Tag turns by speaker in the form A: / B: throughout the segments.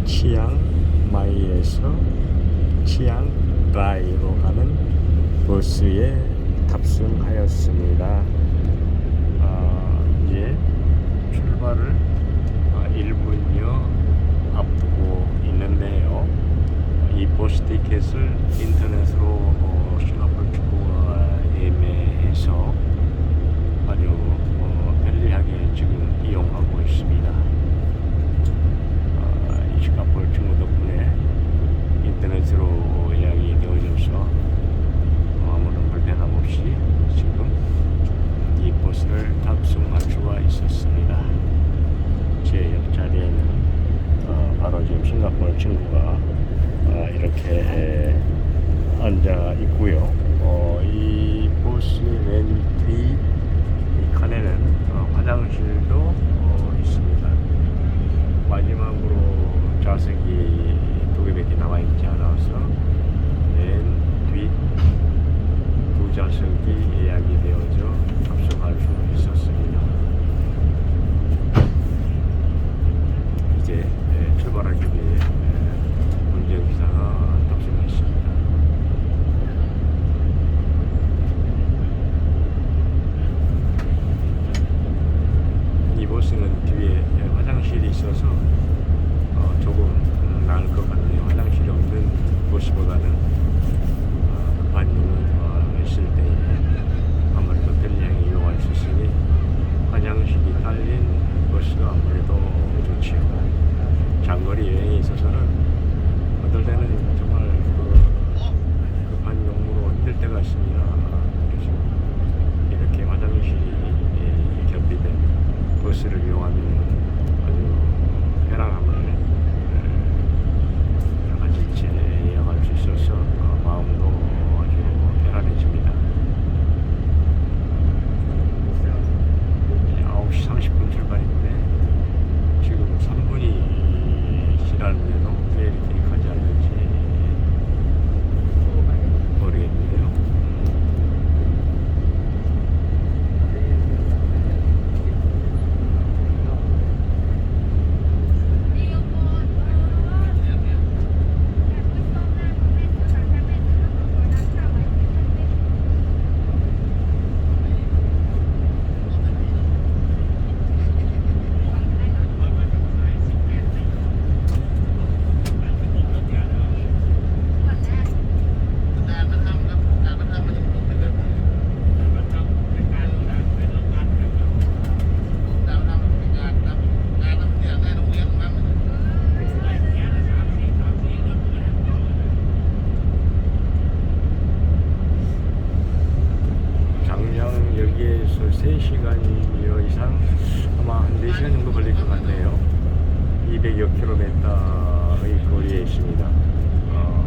A: 치앙마이에서 치앙라이로 가는 버스에 탑승하였습니다. 이제 출발을 1분여 앞두고 있는데요. 이 버스 티켓을 인터넷으로 싱가포르 출국을 예매해서 아주 편리하게 지금 이용하고 있습니다. 이 싱가포르 친구 덕분에 인터넷으로 예약이 되어져서 아무런 불편함 없이 지금 이 버스를 탑승할 수가 있었습니다. 제 옆자리에는 바로 지금 싱가포르 친구가 이렇게 앉아 있고요. 이 버스 맨 뒤 이 칸에는 화장실도 있습니다. 마지막으로 좌석이 2개밖에 나와 있지 않아서 맨 뒤 두 좌석이 예약이 되어져 탑승할 수 있었습니다. 이제 출발하기 위해 운전기사가 탑승했습니다. 이 버스는 뒤에 화장실이 있어서 조금 나을 것 같네요. 화장실이 없는 버스보다는 급한 경우가 있을 때 아무래도 편리하게 이용할 수 있으니 화장실이 딸린 버스가 아무래도 좋지요. 장거리 여행에 있어서는 어떨 때는 정말 급한 경우로 힘들 때가 있습니다. 그래서 이렇게 화장실이 겹비된 버스를 이용하면 아주 편안함을 같이 이용할 수 있어서 마음도 아주 편안해집니다. 9시 30분 출발인데 지금 3분이 지났는데도 왜 이렇게 가지 않는지 모르겠는데요. 여기에서 3시간여 이상 아마 한 4시간 정도 걸릴 것 같네요. 200여 킬로미터의 거리에 있습니다.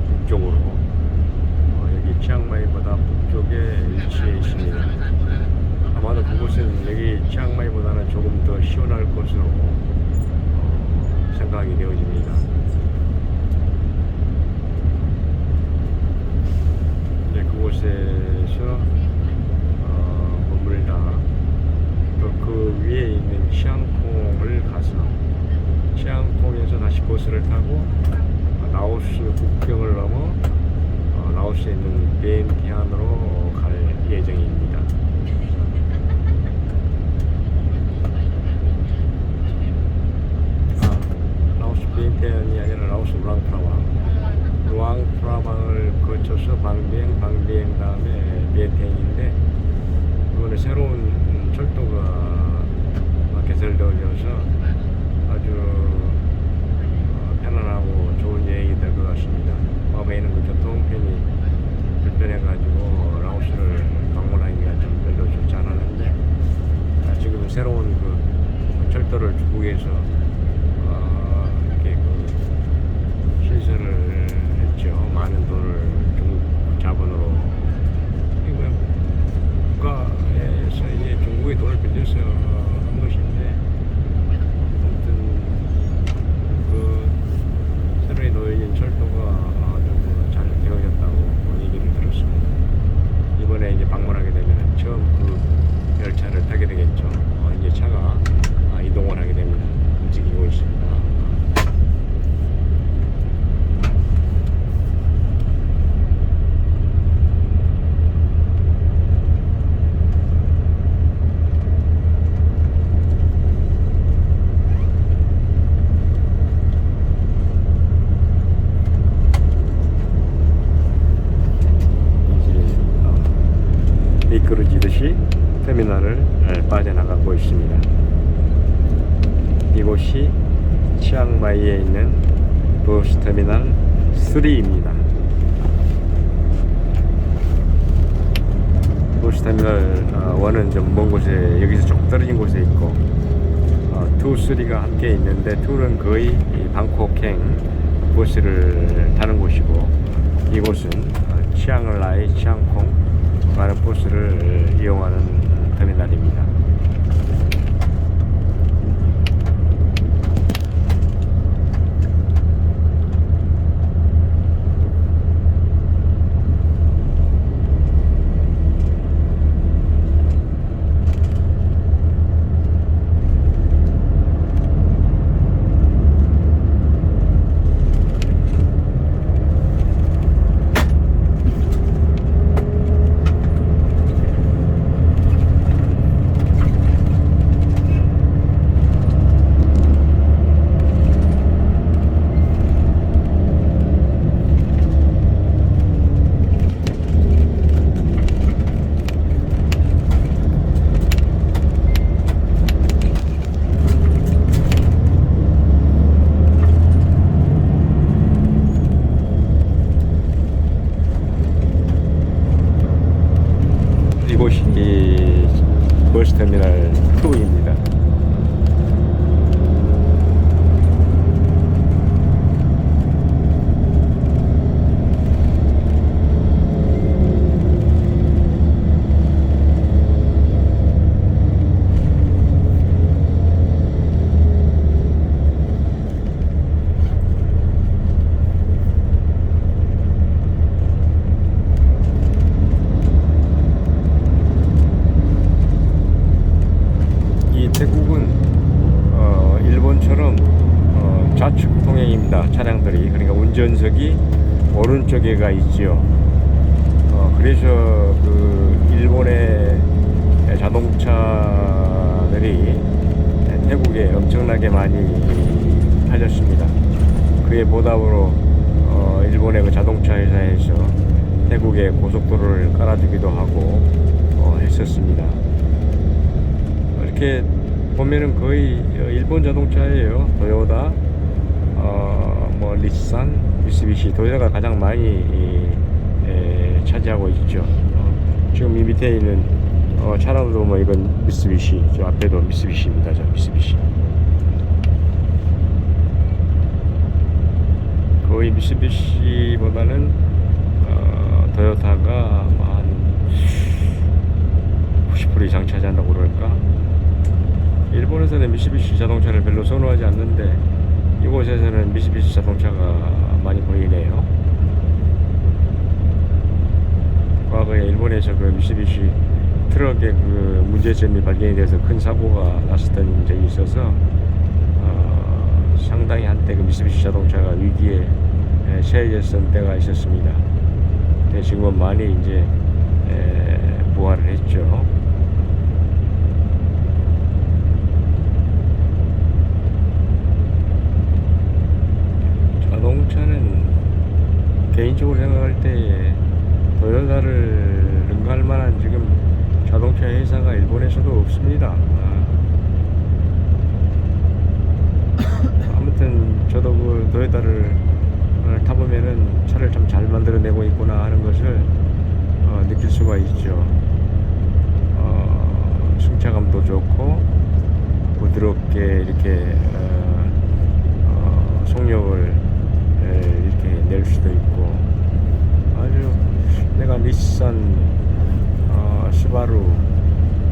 A: 북쪽으로 여기 치앙마이보다 북쪽에 위치해 있습니다. 아마도 그곳은 여기 치앙마이보다는 조금 더 시원할 것으로 생각이 되어집니다. 네, 그곳에서 또 그 위에 있는 치앙콩을 가서 치앙콩에서 다시 버스를 타고 라오스 국경을 넘어 라오스에 있는 비엔티안으로 갈 예정입니다. 라오스 비엔티안이 아니라 라오스 루앙프라방을 거쳐서 방비엥 다음에 비엔티안인데 이번에 새로운 철도가 개설되어져서 아주 편안하고 좋은 여행이 될 것 같습니다. 밤에는 그 교통편이 불편해가지고 라오스를 방문하기가 좀 별로 좋지 않았는데 지금 새로운 그 철도를 중국에서 이렇게 시설을 했죠. 많은 돈을 중국 자본으로 국가에서 이제 중국의 돈을 빌려서 한 것인데 터미널을 빠져나가고 있습니다. 이곳이 치앙마이에 있는 버스터미널 3입니다. 버스터미널 1은 좀 먼 곳에, 여기서 조금 떨어진 곳에 있고 2, 3가 함께 있는데 2는 거의 방콕행 버스를 타는 곳이고, 이곳은 치앙라이, 치앙콩 가는 버스를 이용하는 터미널입니다. 이곳이 버스터미널 2입니다. 태국은 일본처럼 좌측 통행입니다. 차량들이. 그러니까 운전석이 오른쪽에가 있지요. 그래서 그 일본의 자동차들이 태국에 엄청나게 많이 팔렸습니다. 그에 보답으로 일본의 그 자동차 회사에서 태국에 고속도로를 깔아주기도 하고 했었습니다. 이렇게 보면은 거의 일본 자동차예요. 도요타, 뭐 닛산, 미쓰비시, 도요타가 가장 많이 차지하고 있죠. 지금 이 밑에 있는 차량도 뭐 이건 미쓰비시, 저 앞에도 미쓰비시입니다. 저 미쓰비시. 거의 미쓰비시보다는 도요타가 한 90% 이상 차지한다고 그럴까? 일본에서는 미쓰비시 자동차를 별로 선호하지 않는데 이곳에서는 미쓰비시 자동차가 많이 보이네요. 과거에 일본에서 그 미쓰비시 트럭의 그 문제점이 발견이 돼서 큰 사고가 났었던 적이 있어서 상당히 한때 그 미쓰비시 자동차가 위기에 처해졌던 때가 있었습니다. 근데 지금은 많이 이제 부활을 했죠. 자동차는 개인적으로 생각할 때 도요타를 능가할 만한 지금 자동차 회사가 일본에서도 없습니다. 아무튼 저도 그 도요타를 타보면은 차를 참 잘 만들어내고 있구나 하는 것을 느낄 수가 있죠. 승차감도 좋고 부드럽게 이렇게 속력을 이렇게 낼 수도 있고, 아주 내가 닛산, 스바루,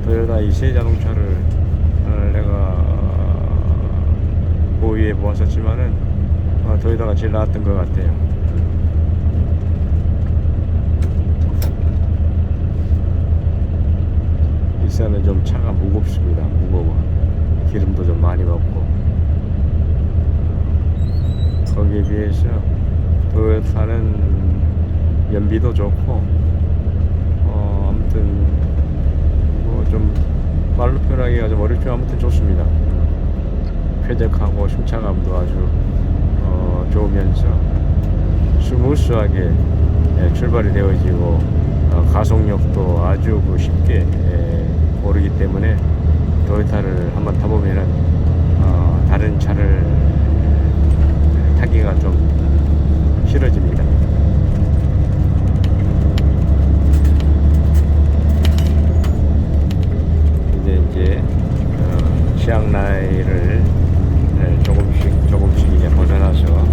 A: 도요타 이 세 자동차를 내가 보유해 보았었지만은 도요타가 제일 나았던 것 같아요. 닛산은 좀 차가 무겁습니다. 무거워. 기름도 좀 많이 먹고. 거기에 비해서 도요타는 연비도 좋고, 아무튼 뭐 좀 말로 표현하기가 좀 어렵지만 아무튼 좋습니다. 쾌적하고 승차감도 아주 좋으면서 스무스하게 출발이 되어지고 가속력도 아주 쉽게 오르기 때문에 토요타를 한번 타보면은 다른 차를 타기가 좀 싫어집니다. 이제 치앙라이를 조금씩 이제 벗어나서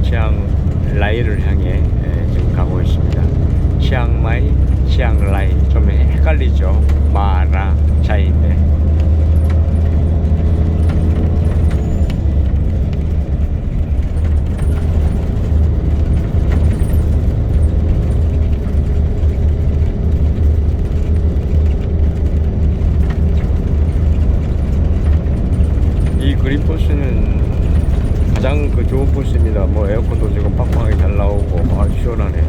A: 치앙라이를 향해 지금 가고 있습니다. 치앙마이, 치앙라이 좀 헷갈리죠. 마라 차이인데. 이 그린버스는 가장 좋은 버스입니다. 뭐 에어컨도 지금 빡빡하게 잘 나오고 아주 시원하네.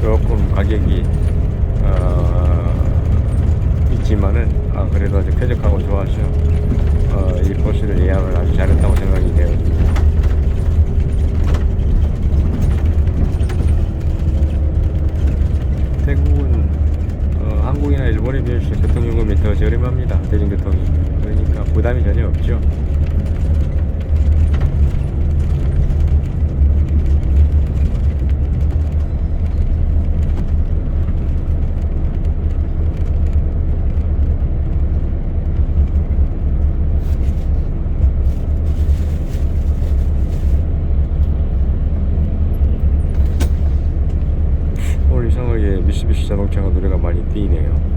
A: 조금 가격이 있지만은 그래도 아주 쾌적하고 좋아서 이 버스를 예약을 아주 잘했다고 생각이 되어집니다. 태국은 한국이나 일본에 비해서 교통요금이 더 저렴합니다. 대중교통이. 그러니까 부담이 전혀 없죠. 오늘 이상하게 미쓰비시 자동차가 노래가 많이 띄네요.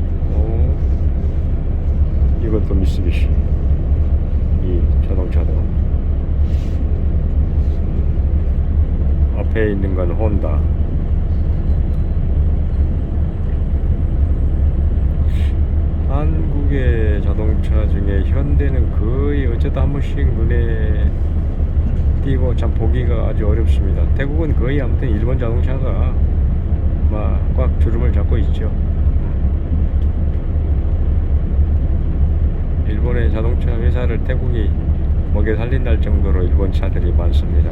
A: 이것도 미쓰비시. 이 자동차도 앞에 있는 건 혼다. 한국의 자동차 중에 현대는 거의 어쩌다 한 번씩 눈에 띄고 참 보기가 아주 어렵습니다. 태국은 거의 아무튼 일본 자동차가 막 꽉 주름을 잡고 있죠. 일본의 자동차 회사를 태국이 먹여 살린다할 정도로 일본 차들이 많습니다.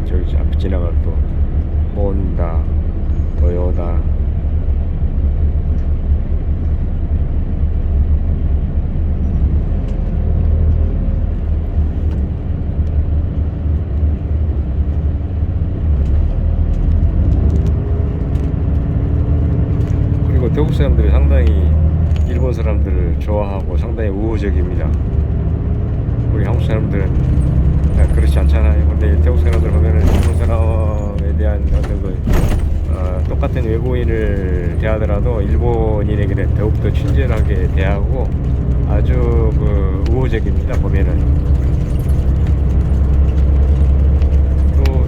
A: 저기 앞에 지나갈 또 혼다, 토요타. 태국 사람들이 상당히 일본 사람들을 좋아하고 상당히 우호적입니다. 우리 한국 사람들은 그렇지 않잖아요. 근데 태국 사람들 보면은 일본 사람에 대한 어떤 똑같은 외국인을 대하더라도 일본인에게는 더욱더 친절하게 대하고 아주 우호적입니다. 보면은 또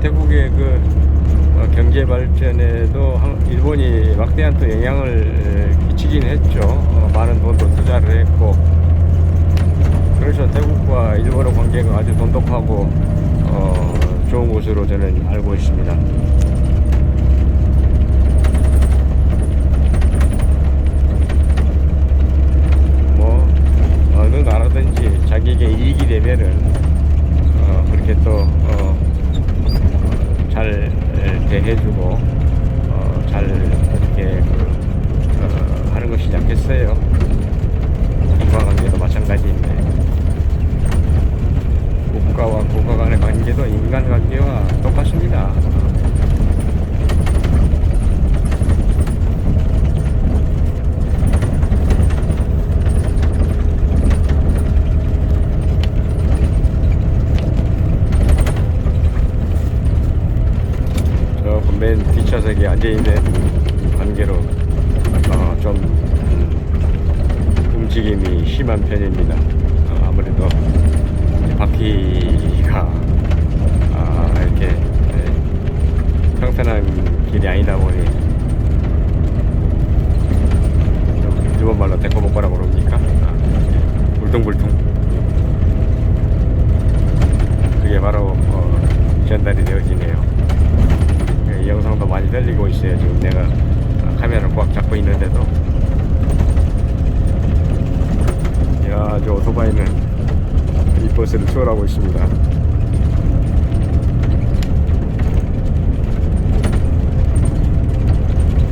A: 태국의 경제 발전에도 일본이 막대한 또 영향을 끼치긴 했죠. 많은 돈도 투자를 했고, 그래서 태국과 일본의 관계가 아주 돈독하고 좋은 곳으로 저는 알고 있습니다. 뭐 어느 나라든지 자기에게 이익이 되면은 그렇게 또 잘 대해주고 잘 이렇게 하는 것이지 않겠어요. 인간관계도 마찬가지인데 국가와 국가 간의 관계도 인간관계와 똑같습니다. 맨 뒷좌석에 앉아있는 관계로 좀 움직임이 심한 편입니다. 아무래도 바퀴가 이렇게 평탄한 길이 아니다 보니 일본말로 데코모코라고 그럽니까? 울퉁불퉁. 그게 바로 전달이 되어지네요. 이 영상도 많이 들리고 있어요. 지금 내가 카메라를 꽉 잡고 있는데도. 야, 저 오토바이는 이 버스를 투어하고 있습니다.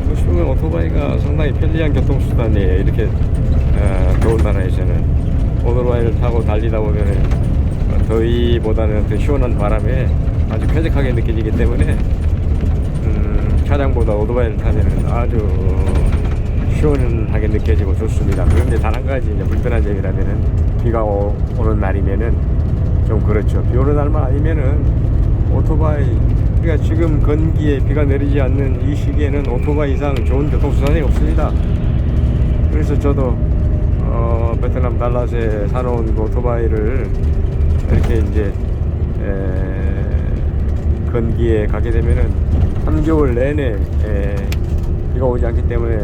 A: 보시면 오토바이가 상당히 편리한 교통수단이에요. 이렇게 더운 나라에서는 오토바이를 타고 달리다 보면은 더위보다는 더 시원한 바람에 아주 쾌적하게 느껴지기 때문에 차량보다 오토바이를 타면은 아주 시원하게 느껴지고 좋습니다. 그런데 단 한 가지 이제 불편한 점이라면은 비가 오는 날이면은 좀 그렇죠. 비 오는 날만 아니면은 오토바이, 그러니까 지금 건기에 비가 내리지 않는 이 시기에는 오토바이 이상 좋은 교통수단이 없습니다. 그래서 저도 베트남 달랏에 사놓은 그 오토바이를 이렇게 이제 건기에 가게 되면은 3개월 내내 비가 오지 않기 때문에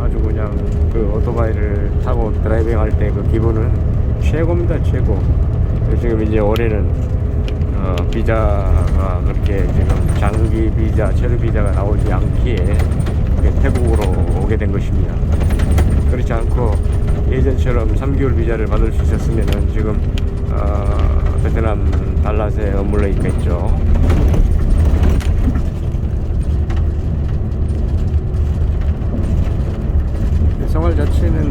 A: 아주 그냥 그 오토바이를 타고 드라이빙 할 때 그 기분은 최고입니다. 최고. 지금 이제 올해는 비자가 그렇게 지금 장기 비자, 체류 비자가 나오지 않기에 태국으로 오게 된 것입니다. 그렇지 않고 예전처럼 3개월 비자를 받을 수 있었으면은 지금 베트남 달랏에 머물러 있겠죠. 생활 자체는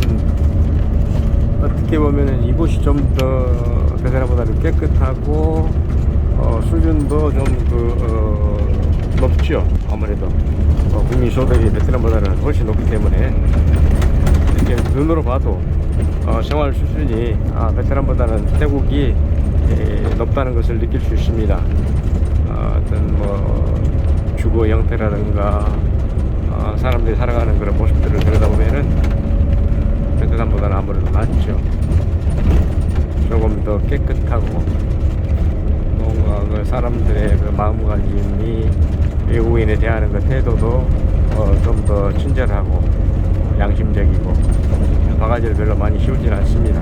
A: 어떻게 보면은 이곳이 좀 더 베트남보다는 깨끗하고 수준도 좀 높죠. 아무래도 국민 소득이 베트남보다는 훨씬 높기 때문에 이렇게 눈으로 봐도 생활 수준이 베트남보다는 태국이 높다는 것을 느낄 수 있습니다. 어떤 주거 형태라든가 사람들이 살아가는 그런 모습들을 들여다보면은 베트남보다는 아무래도 낫죠. 조금 더 깨끗하고 뭔가 그 사람들의 그 마음가짐이 외국인에 대하는 그 태도도 좀 더 친절하고 양심적이고 바가지를 별로 많이 씌우진 않습니다.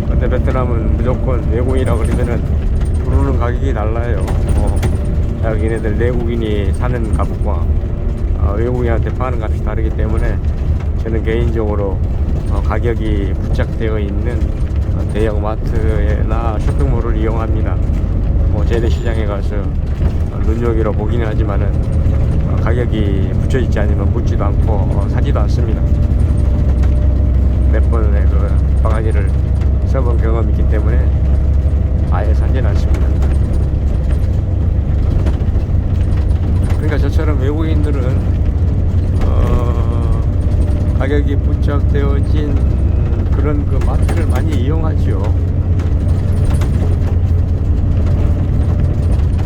A: 근데 베트남은 무조건 외국인이라고 그러면은 부르는 가격이 달라요. 자기네들 내국인이 사는 값과 외국인한테 파는 값이 다르기 때문에 저는 개인적으로 가격이 부착되어 있는 대형 마트나 쇼핑몰을 이용합니다. 재래시장에 가서 눈여기로 보기는 하지만은 가격이 붙여있지 않으면 묻지도 않고 사지도 않습니다. 몇 번의 그 바가지를 써본 경험이 있기 때문에 아예 사지는 않습니다. 그러니까 저처럼 외국인들은 가격이 부착되어진 그런 그 마트를 많이 이용하죠.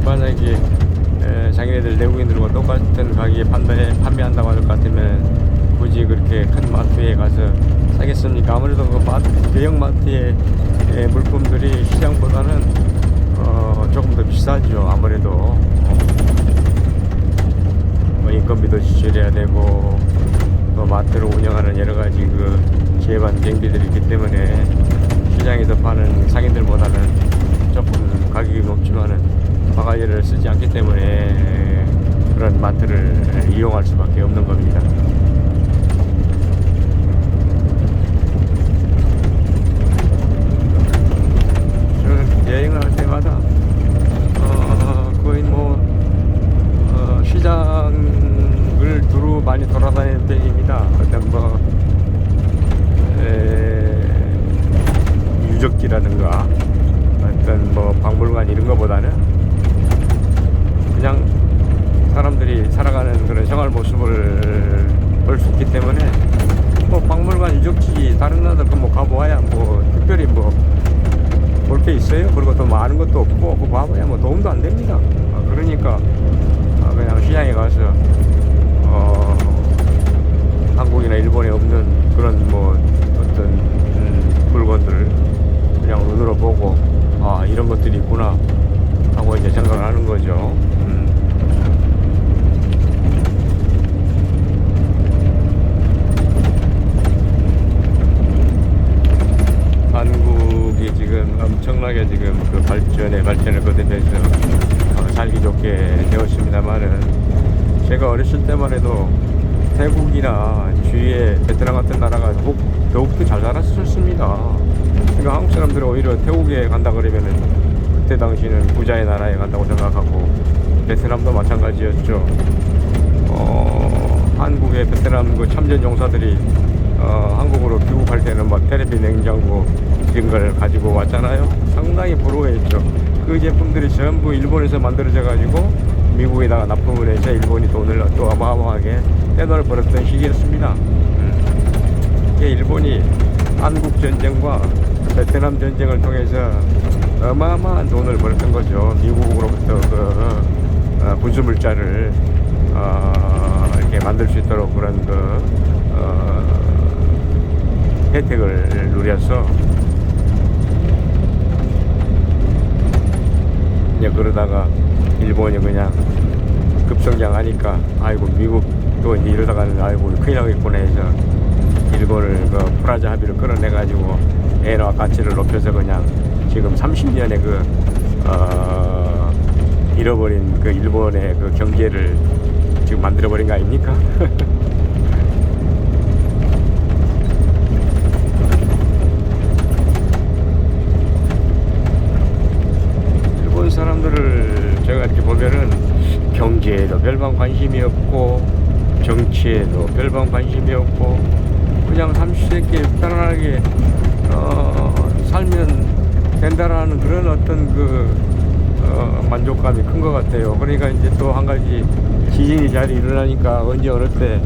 A: 만약에 자기네들 내국인들과 똑같은 가격에 판매한다고 할 것 같으면 굳이 그렇게 큰 마트에 가서 사겠습니까? 아무래도 그 대형 마트의 물품들이 시장보다는 조금 더 비싸죠. 아무래도 인건비도 지출해야 되고 또 마트를 운영하는 여러 가지 그 제반 경비들이 있기 때문에 시장에서 파는 상인들보다는 조금 가격이 높지만은 바가지를 쓰지 않기 때문에 그런 마트를 이용할 수밖에 없는 겁니다. 저는 여행을 할 때마다 거의 시장을 두루 많이 돌아다니는 편입니다. 어떤 유적지라든가 어떤 박물관 이런 거보다는 그냥 사람들이 살아가는 그런 생활 모습을 볼 수 있기 때문에 박물관 유적지 다른 나라들 가보아야 특별히 볼 게 있어요. 그리고 또 아는 것도 없고 그거 봐봐야 도움도 안 됩니다. 그러니까 그냥 시장에 가서 한국이나 일본에 없는 그런 어떤 물건들 그냥 눈으로 보고 이런 것들이 있구나 하고 이제 생각을 하는 거죠. 한국이 지금 엄청나게 지금 그 발전을 거듭해서 살기 좋게 되었습니다만은 제가 어렸을 때만 해도 태국이나 주위에 베트남 같은 나라가 더욱더 잘 살았었습니다. 그러니까 한국 사람들은 오히려 태국에 간다 그러면은 그때 당시는 부자의 나라에 간다고 생각하고, 베트남도 마찬가지였죠. 한국의 베트남 그 참전 용사들이 한국으로 귀국할 때는 막 테레비 냉장고 이런 걸 가지고 왔잖아요. 상당히 부러워했죠. 그 제품들이 전부 일본에서 만들어져 가지고 미국에다가 납품을 해서 일본이 돈을 또 어마어마하게 떼돈을 벌었던 시기였습니다. 일본이 한국 전쟁과 베트남 전쟁을 통해서 어마어마한 돈을 벌었던 거죠. 미국으로부터 그 군수물자를 이렇게 만들 수 있도록 그런 혜택을 누려서, 이제 그러다가 일본이 그냥 급성장하니까 아이고 미국도 이제 이러다가는 아이고 큰일 나겠구나 해서 일본을 그 프라자 합의를 끌어내 가지고 엔화 가치를 높여서 그냥 지금 30년의 잃어버린 그 일본의 그 경제를 지금 만들어버린 거 아닙니까? 일본 사람들을 제가 이렇게 보면은 경제에도 별반 관심이 없고 정치에도 별반 관심이 없고 그냥 삼시세끼 편안하게 살면 된다라는 그런 어떤 만족감이 큰 것 같아요. 그러니까 이제 또 한 가지 지진이 잘 일어나니까 언제 어느 때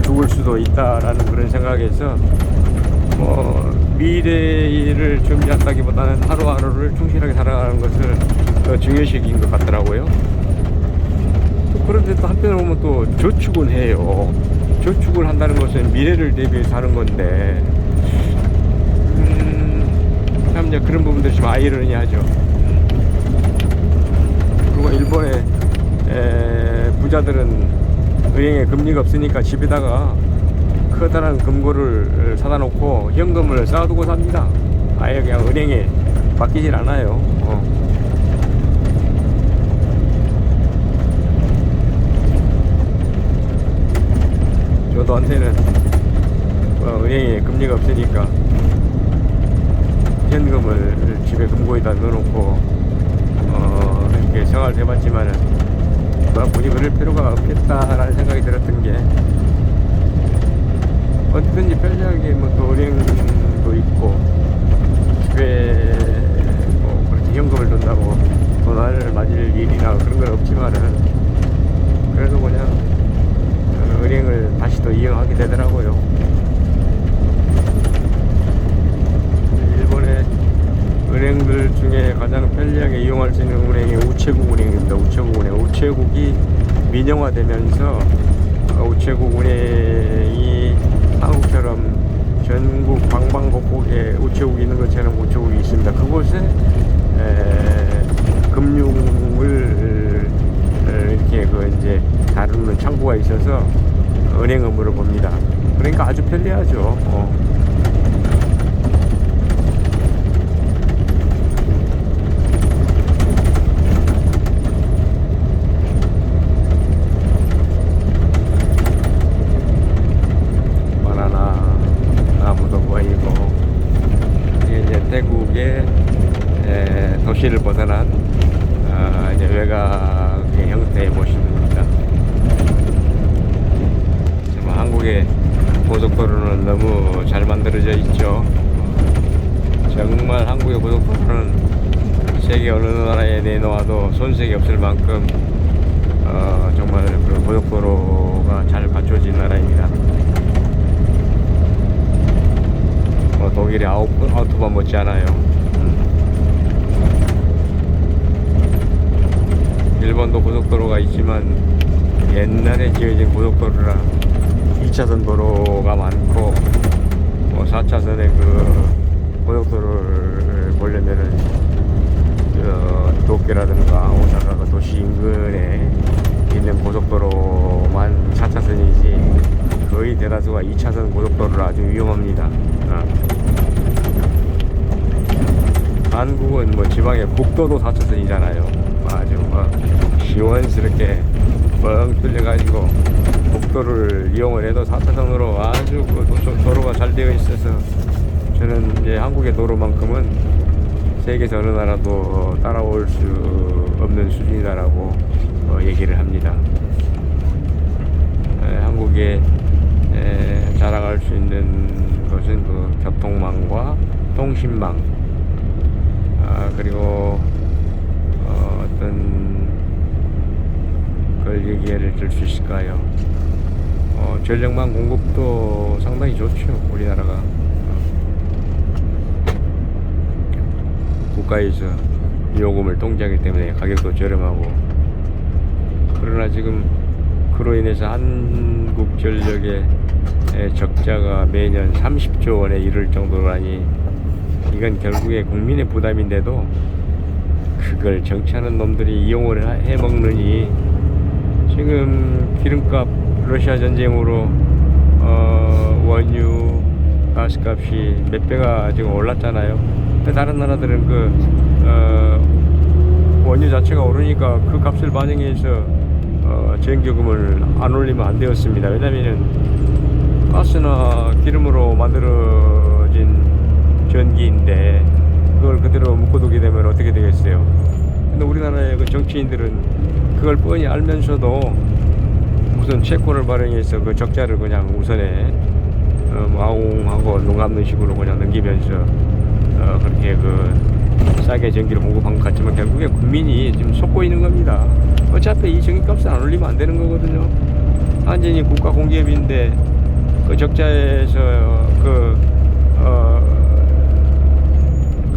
A: 죽을 수도 있다라는 그런 생각에서 미래를 준비한다기보다는 하루하루를 충실하게 살아가는 것을 더 중요시인 것 같더라고요. 또 그런데 또 한편으로 보면 또 저축은 해요. 저축을 한다는 것은 미래를 대비해서 하는 건데, 참 이제 그런 부분들이 좀 아이러니하죠. 그리고 일본의 부자들은 은행에 금리가 없으니까 집에다가 커다란 금고를 사다 놓고 현금을 쌓아두고 삽니다. 아예 그냥 은행에 맡기질 않아요. 저도한테는 은행에 금리가 없으니까 현금을 집에 금고에다 넣어놓고 이렇게 생활을 해봤지만은 굳이 그럴 필요가 없겠다라는 생각이 들었던 게, 언제든지 편리하게 또 은행도 있고 집에 그렇게 현금을 둔다고 도난을 맞을 일이나 그런 건 없지만은, 그래도 그냥 은행을 다시 또 이용하게 되더라고요. 일본의 은행들 중에 가장 편리하게 이용할 수 있는 은행이 우체국 은행입니다. 우체국 은행. 우체국이 민영화되면서 우체국 은행이 한국처럼 전국 방방곡곡에 우체국이 있는 것처럼 우체국이 있습니다. 그곳에 금융을 이렇게 이제 다루는 창구가 있어서 은행 업무를 봅니다. 그러니까 아주 편리하죠. 바나나 나무도 보이고, 이게 이제 태국의 도시를 벗어난 이제 외곽의 형태의 모습입니다. 한국의 고속도로는 너무 잘 만들어져 있죠. 정말 한국의 고속도로는 세계 어느 나라에 내놓아도 손색이 없을 만큼 정말 그 고속도로가 잘 갖춰진 나라입니다. 독일의 아우토반 못지않아요. 일본도 고속도로가 있지만 옛날에 지어진 고속도로라 2차선 도로가 많고 4차선의 그 고속도로를 보려면은 도쿄라든가 오사카 도시 인근에 있는 고속도로만 4차선이지 거의 대다수가 2차선 고속도로라 아주 위험합니다. 한국은 지방의 국도도 4차선이잖아요. 아주 시원스럽게 뻥 뚫려가지고 국도 고속도로를 이용을 해도 4차선으로 아주 그 도로가 잘 되어 있어서 저는 이제 한국의 도로만큼은 세계에서 어느 나라도 따라올 수 없는 수준이다라고 얘기를 합니다. 한국에 자랑할 수 있는 것은 그 교통망과 통신망, 그리고 어떤 걸 얘기를 들 수 있을까요? 전력망 공급도 상당히 좋죠. 우리나라가 국가에서 요금을 통제하기 때문에 가격도 저렴하고, 그러나 지금 그로 인해서 한국전력의 적자가 매년 30조 원에 이를 정도라니, 이건 결국에 국민의 부담인데도 그걸 정치하는 놈들이 이용을 해먹느니, 지금 기름값 러시아 전쟁으로 원유 가스값이 몇 배가 지금 올랐잖아요. 다른 나라들은 원유 자체가 오르니까 그 값을 반영해서 전기요금을 안 올리면 안 되었습니다. 왜냐면은 가스나 기름으로 만들어진 전기인데 그걸 그대로 묶어두게 되면 어떻게 되겠어요? 근데 우리나라의 그 정치인들은 그걸 뻔히 알면서도 무슨 채권을 발행해서 그 적자를 그냥 우선에 아웅하고 눈 감는 식으로 그냥 넘기면서 그렇게 싸게 전기를 공급한 것 같지만 결국에 국민이 지금 속고 있는 겁니다. 어차피 이 전기값은 안 올리면 안 되는 거거든요. 완전히 국가 공기업인데 그 적자에서 그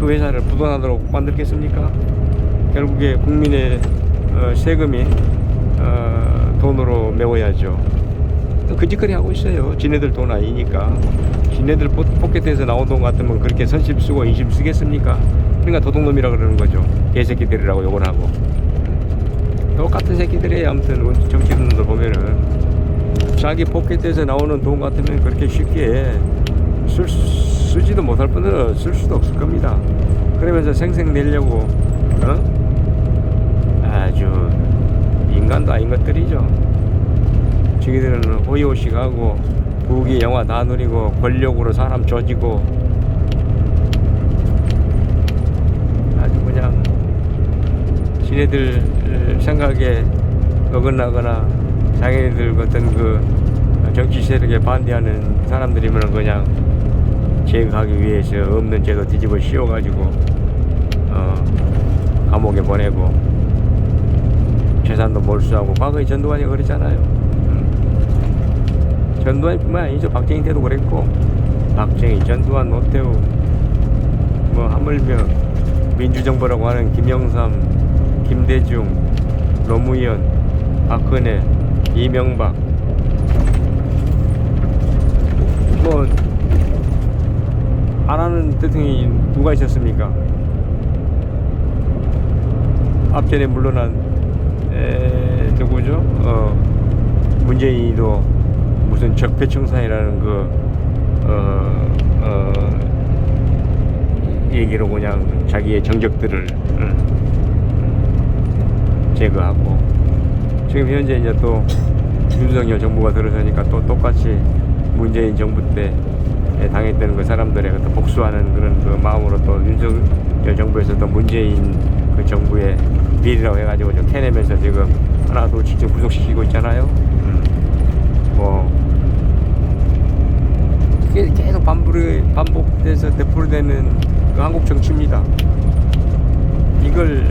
A: 회사를 부도나도록 만들겠습니까? 결국에 국민의 세금인 돈으로 메워야죠. 그 짓거리 하고 있어요. 지네들 돈 아니니까. 지네들 포켓에서 나온 돈 같으면 그렇게 선심 쓰고 인심 쓰겠습니까? 그러니까 도둑놈이라 그러는 거죠. 개새끼들이라고 욕을 하고. 똑같은 새끼들이에요. 아무튼 정치인들 보면은 자기 포켓에서 나오는 돈 같으면 그렇게 쉽게 쓰지도 못할 뿐더러 쓸 수도 없을 겁니다. 그러면서 생생 내려고 아주 인간도 아닌 것들이죠. 저기들은 호의호식하고 부귀 영화 다 누리고 권력으로 사람 조지고 아주 그냥 지네들 생각에 어긋나거나 자기네들 어떤 정치 세력에 반대하는 사람들이면 그냥 제거하기 위해서 없는 제도 뒤집어 씌워가지고 감옥에 보내고 재산도 몰수하고. 과거에 전두환이 그랬잖아요. 전두환뿐만 아니죠. 박정희 때도 그랬고, 박정희, 전두환, 노태우, 하물며 민주정부라고 하는 김영삼, 김대중, 노무현, 박근혜, 이명박, 안 하는 대통령이 누가 있었습니까? 앞전에 물러난 누구죠? 문재인이도 무슨 적폐청산이라는 얘기로 그냥 자기의 정적들을 제거하고, 지금 현재 이제 또 윤석열 정부가 들어서니까 또 똑같이 문재인 정부 때 당했던 그 사람들의 복수하는 그런 마음으로 또 윤석열 정부에서 또 문재인 그 정부의 비리라고 해가지고 좀 캐내면서 지금 하나 둘씩 지금 구속시키고 있잖아요. 이게 계속 반복돼서 되풀이되는 그 한국 정치입니다. 이걸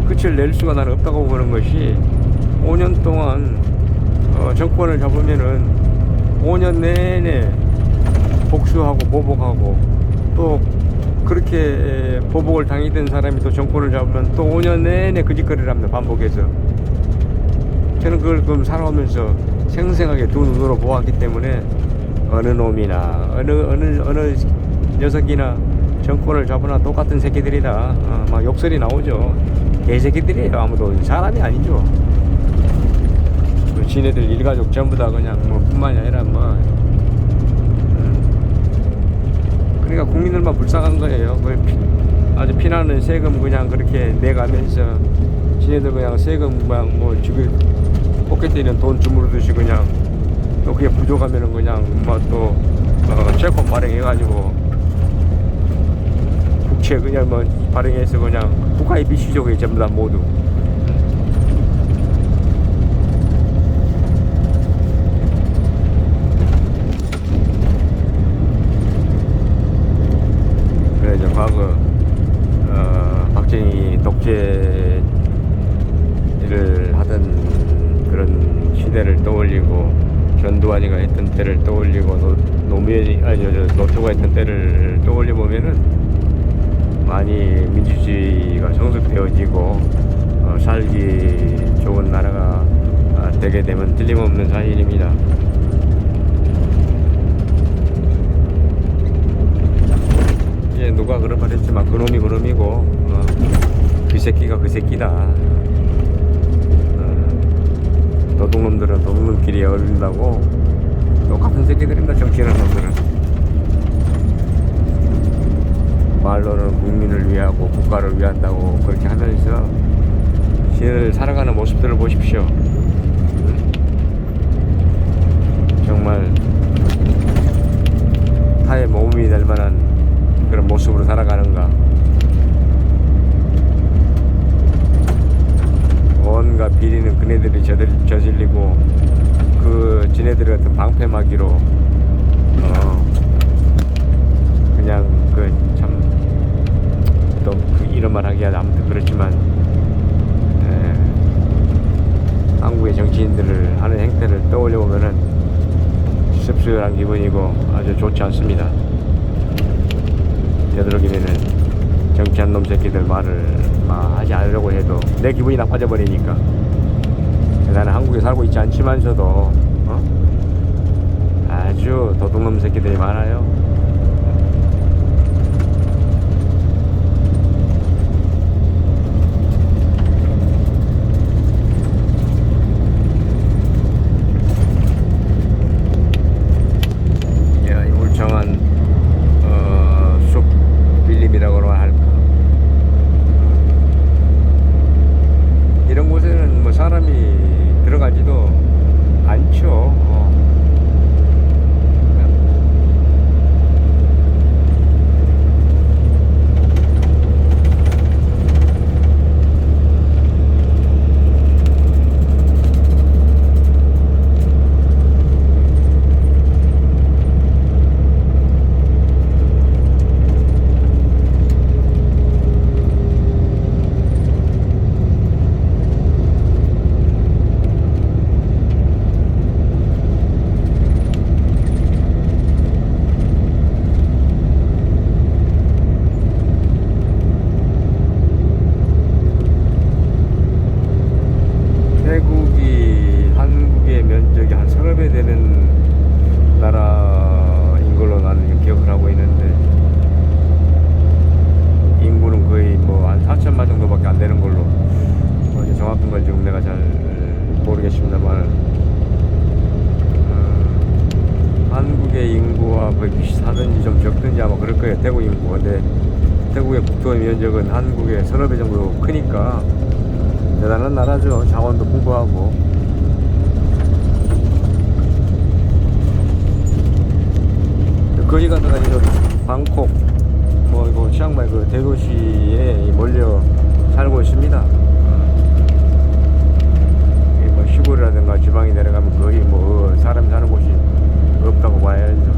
A: 끝을 낼 수가 나는 없다고 보는 것이, 5년 동안 정권을 잡으면은 5년 내내 복수하고 보복하고, 또 그렇게 보복을 당했던 사람이 또 정권을 잡으면 또 5년 내내 그 짓거리를 합니다. 반복해서. 저는 그걸 그럼 살아오면서 생생하게 두 눈으로 보았기 때문에 어느 놈이나 어느 녀석이나 정권을 잡으나 똑같은 새끼들이다, 막 욕설이 나오죠. 개새끼들이에요. 아무도 사람이 아니죠. 지네들 일가족 전부 다 그냥 뿐만이 아니라 그러니까 국민들만 불쌍한 거예요. 아주 피나는 세금 그냥 그렇게 내가면서 지네들 그냥 세금 그냥 포켓에 있는 돈 주무르 듯이 그냥 또 그게 부족하면은 그냥 뭐또 채권 발행해가지고 국채 그냥 뭐 발행해서 그냥 국가의 빚이죠. 그게 전부 다 모두. 그래 이제 과거 박정희 독재를 하던 그런 시대를 떠올리고 전두환이가 했던 때를 떠올리고 노무현이 노태우가 했던 때를 떠올려 보면은 많이 민주주의가 성숙되어지고 살기 좋은 나라가 되게 되면 틀림없는 사실입니다. 예, 누가 그런 말 했지만 그놈이 그놈이고 그 새끼가 그 새끼다. 도둑놈들은 도둑놈끼리 어울린다고 똑같은 새끼들입니다. 정치하는 놈들은 말로는 국민을 위하고 국가를 위한다고 그렇게 하면서 신을 살아가는 모습들을 보십시오. 정말 타의 모험이 될 만한 그런 모습으로 살아가는가. 온갖 비리는 그네들이 저질리고 그 지네들 같은 방패막이로 그냥 그 참 또 이런 말 하기가 아무튼 그렇지만 한국의 정치인들을 하는 행태를 떠올려 보면은 씁쓸한 기분이고 아주 좋지 않습니다. 되도록이면은 정치한 놈 새끼들 말을 하지 않으려고 해도 내 기분이 나빠져 버리니까. 나는 한국에 살고 있지 않지만서도 아주 도둑놈 새끼들이 많아요. 이 울창한 숲 빌림이라고 할까. 이런 곳에는 뭐 사람이 들어가지도 않죠. 태국이 한국의 면적이 한 서너 배 되는 나라인 걸로 나는 기억을 하고 있는데 인구는 거의 뭐 한 4천만 정도밖에 안 되는 걸로 정확한 걸 지금 내가 잘 모르겠습니다만 한국의 인구와 뭐 비슷하든지 좀 적든지 아마 그럴 거예요. 태국 인구. 근데 태국의 국토의 면적은 한국의 서너 배 정도 크니까 대단한 나라죠. 자원도 풍부하고. 거기 가다가 이제 방콕, 뭐 이거 치앙마이 그 대도시에 몰려 살고 있습니다. 뭐 시골이라든가 지방에 내려가면 거의 뭐 사람 사는 곳이 없다고 봐야죠.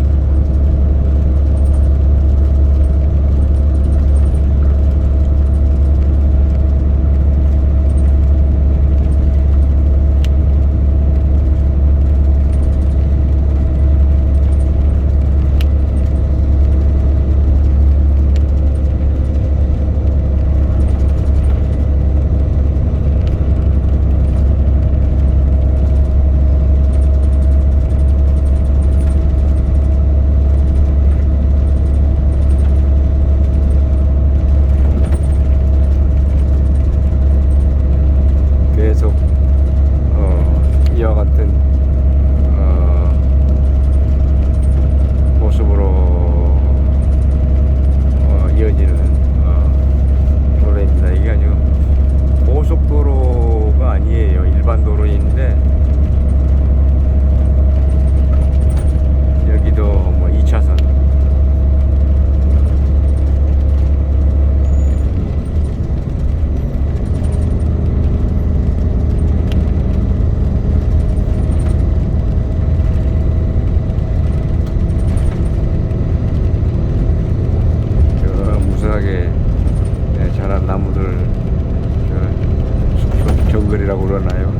A: 근거리라고 그러나요?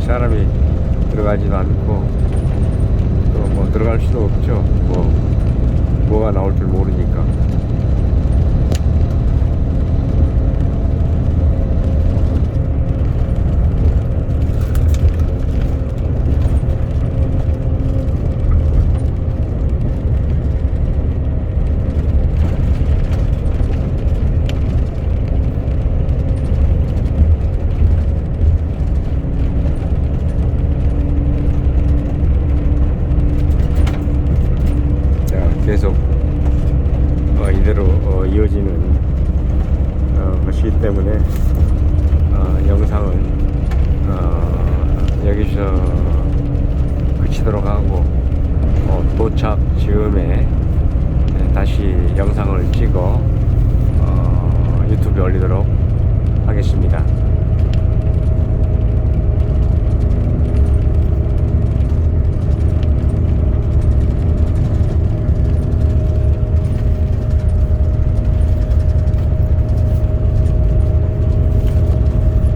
A: 사람이 들어가지도 않고 또 뭐 들어갈 수도 없죠. 뭐가 나올 줄 모르니까.